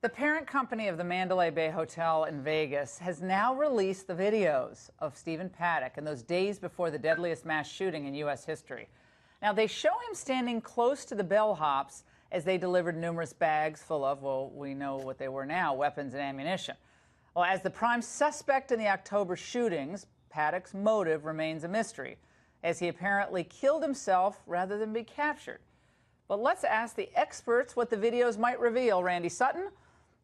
The parent company of the Mandalay Bay Hotel in Vegas has now released the videos of Stephen Paddock in those days before the deadliest mass shooting in U.S. history. Now, they show him standing close to the bellhops as they delivered numerous bags full of, well, we know what they were now, weapons and ammunition. Well, as the prime suspect in the October shootings, Paddock's motive remains a mystery, as he apparently killed himself rather than be captured. But let's ask the experts what the videos might reveal. Randy Sutton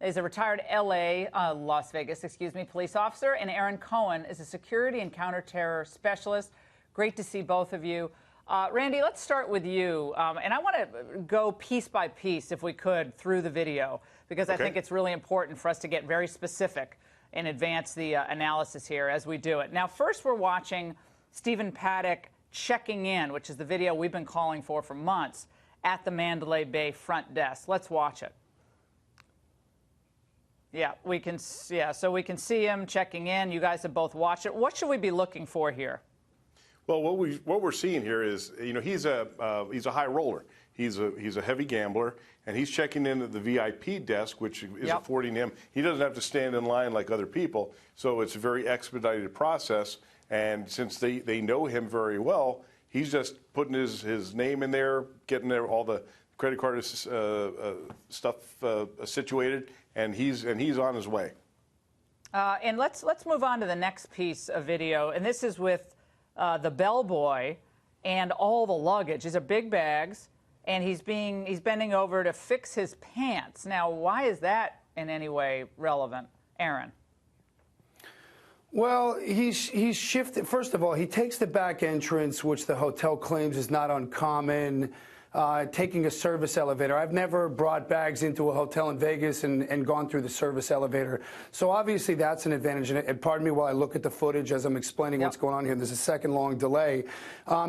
is a retired Las Vegas, police officer, and Aaron Cohen is a security and counterterror specialist. Great to see both of you. Randy, let's start with you. And I want to go piece by piece, if we could, through the video, because I think it's really important for us to get very specific and advance the analysis here as we do it. Now, first, we're watching Stephen Paddock checking in, which is the video we've been calling for months, at the Mandalay Bay front desk. Let's watch it. Yeah, so we can see him checking in. You guys have both watched it. What should we be looking for here? Well, what we're seeing here is, he's a high roller. He's a heavy gambler, and he's checking in at the VIP desk, which is affording him. He doesn't have to stand in line like other people, so it's a very expedited process. And since they know him very well, he's just putting his name in there, getting there all the credit card stuff situated, and he's on his way. And let's move on to the next piece of video, and this is with the bellboy and all the luggage. These are big bags, and he's bending over to fix his pants. Now, why is that in any way relevant, Aaron? Well, he's shifted. First of all, he takes the back entrance, which the hotel claims is not uncommon. Taking a service elevator. I've never brought bags into a hotel in Vegas and gone through the service elevator. So obviously that's an advantage. And pardon me while I look at the footage as I'm explaining what's going on here. There's a second long delay.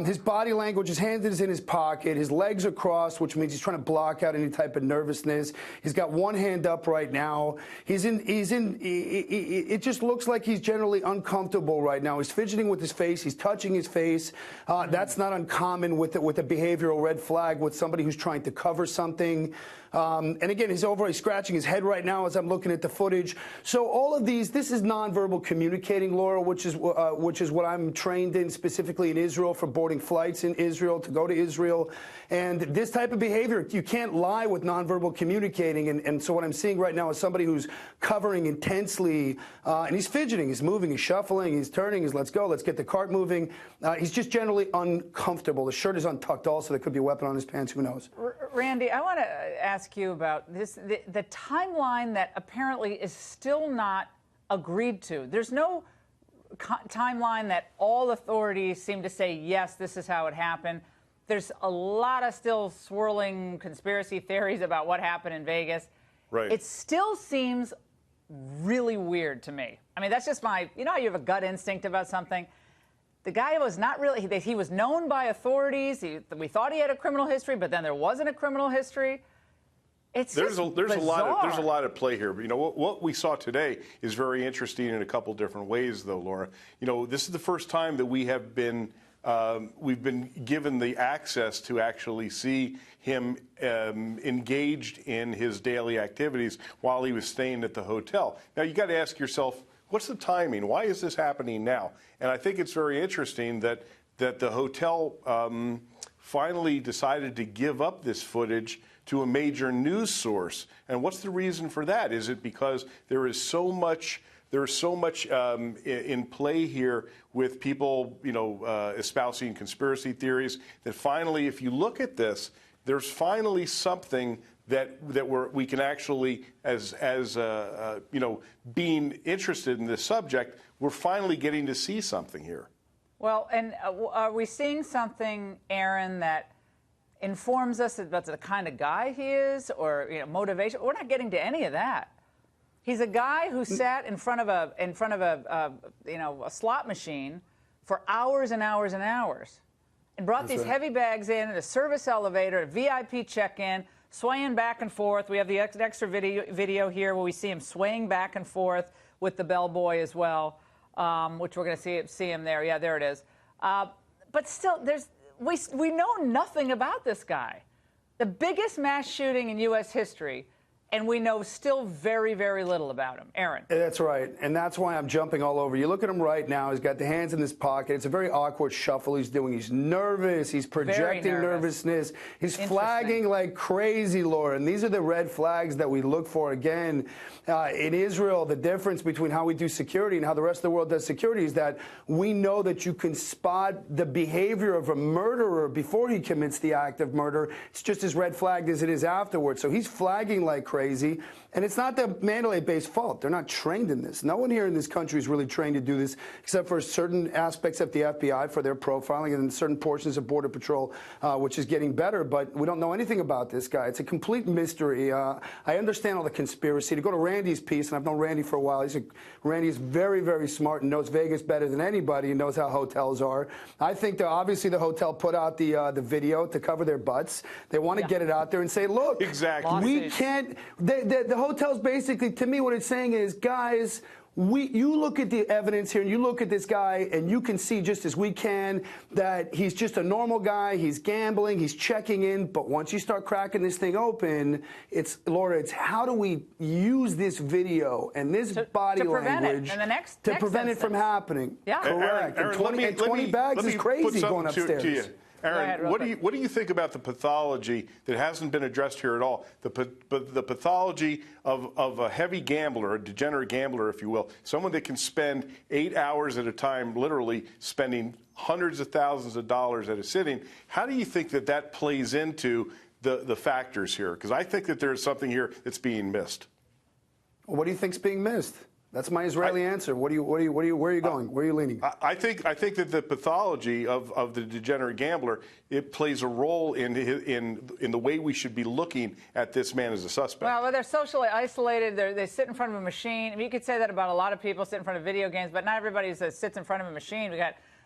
His body language, his hand is in his pocket. His legs are crossed, which means he's trying to block out any type of nervousness. He's got one hand up right now. It just looks like he's generally uncomfortable right now. He's fidgeting with his face. He's touching his face. That's not uncommon with a behavioral red flag with somebody who's trying to cover something. And again, he's scratching his head right now as I'm looking at the footage. So all of this is nonverbal communicating, Laura, which is what I'm trained in specifically in Israel for boarding flights in Israel to go to Israel. And this type of behavior, you can't lie with nonverbal communicating. And so what I'm seeing right now is somebody who's covering intensely, and he's fidgeting, he's moving, he's shuffling, he's turning, he's let's go, let's get the cart moving. He's just generally uncomfortable. The shirt is untucked also. There could be a weapon on his pants, who knows? Randy, I want to ask you about this, the timeline that apparently is still not agreed to. There's no timeline that all authorities seem to say, yes, this is how it happened. There's a lot of still swirling conspiracy theories about what happened in Vegas. Right. It still seems really weird to me. I mean, that's just how you have a gut instinct about something. The guy was not really, he was known by authorities. We thought he had a criminal history, but then there wasn't a criminal history. There's a lot at play here. But, what we saw today is very interesting in a couple different ways, though, Laura. This is the first time that we've been given the access to actually see him engaged in his daily activities while he was staying at the hotel. Now, you got to ask yourself, what's the timing? Why is this happening now? And I think it's very interesting that the hotel finally decided to give up this footage to a major news source. And what's the reason for that? Is it because there is so much in play here with people, espousing conspiracy theories that finally, if you look at this, there's finally something that we can actually, as being interested in this subject, we're finally getting to see something here. Well, and are we seeing something, Aaron, that informs us about the kind of guy he is, or motivation? We're not getting to any of that. He's a guy who sat in front of a slot machine for hours and hours and hours, and brought these heavy bags in a service elevator, a VIP check-in, swaying back and forth. We have the extra video here where we see him swaying back and forth with the bellboy as well, which we're going to see him there. Yeah, there it is. But still, we know nothing about this guy. The biggest mass shooting in U.S. history, and we know still very, very little about him. Aaron. That's right, and that's why I'm jumping all over. You look at him right now. He's got the hands in his pocket. It's a very awkward shuffle he's doing. He's nervous. He's projecting nervousness. He's flagging like crazy, Laura. And these are the red flags that we look for. Again, in Israel, the difference between how we do security and how the rest of the world does security is that we know that you can spot the behavior of a murderer before he commits the act of murder. It's just as red flagged as it is afterwards. So he's flagging like crazy. And it's not the Mandalay-based fault. They're not trained in this. No one here in this country is really trained to do this, except for certain aspects of the FBI for their profiling and certain portions of Border Patrol, which is getting better. But we don't know anything about this guy. It's a complete mystery. I understand all the conspiracy. To go to Randy's piece, and I've known Randy for a while, Randy is very, very smart and knows Vegas better than anybody and knows how hotels are. I think that obviously the hotel put out the video to cover their butts. They want to get it out there and say, look, exactly. We can't. The hotel's basically, to me, what it's saying is, guys, you look at the evidence here and you look at this guy and you can see just as we can that he's just a normal guy. He's gambling. He's checking in. But once you start cracking this thing open, Laura, it's how do we use this video and this body language to prevent it from happening? Yeah. Correct. Aaron, and 20 bags is crazy going upstairs. To you. Aaron, what do you think about the pathology that hasn't been addressed here at all? The pathology of a heavy gambler, a degenerate gambler, if you will, someone that can spend 8 hours at a time, literally spending hundreds of thousands of dollars at a sitting. How do you think that plays into the factors here? Because I think that there's something here that's being missed. What do you think's being missed? That's my Israeli answer. Where are you going? Where are you leaning? I think that the pathology of the degenerate gambler, it plays a role in the way we should be looking at this man as a suspect. Well, they're socially isolated. They sit in front of a machine. I mean, you could say that about a lot of people sit in front of video games, but not everybody sits in front of a machine.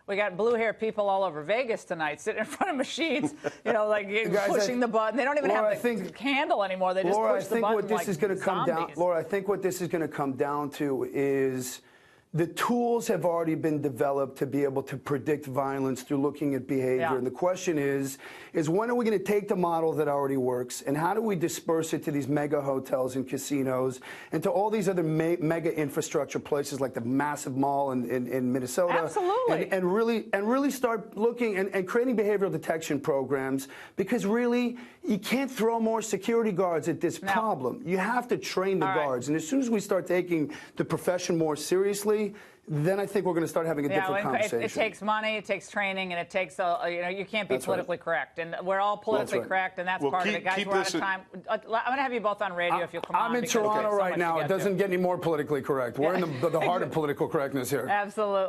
We got blue-haired people all over Vegas tonight sitting in front of machines, like pushing the button. They don't even have the handle anymore. They just push the button what this is going to come down, Laura, I think what this is going to come down to is the tools have already been developed to be able to predict violence through looking at behavior. Yeah. And the question is when are we going to take the model that already works and how do we disperse it to these mega hotels and casinos and to all these other mega infrastructure places like the massive mall in Minnesota? Absolutely. And really start looking and creating behavioral detection programs, because really you can't throw more security guards at this problem. You have to train the guards. And as soon as we start taking the profession more seriously, then I think we're going to start having a different conversation. It takes money, it takes training, and it takes you can't be politically correct, and we're all politically correct, and that's part of it. Guys, we're out of time. I'm going to have you both on radio if you'll come on. I'm in Toronto right now. It doesn't get any more politically correct. We're in the heart of political correctness here. Absolutely.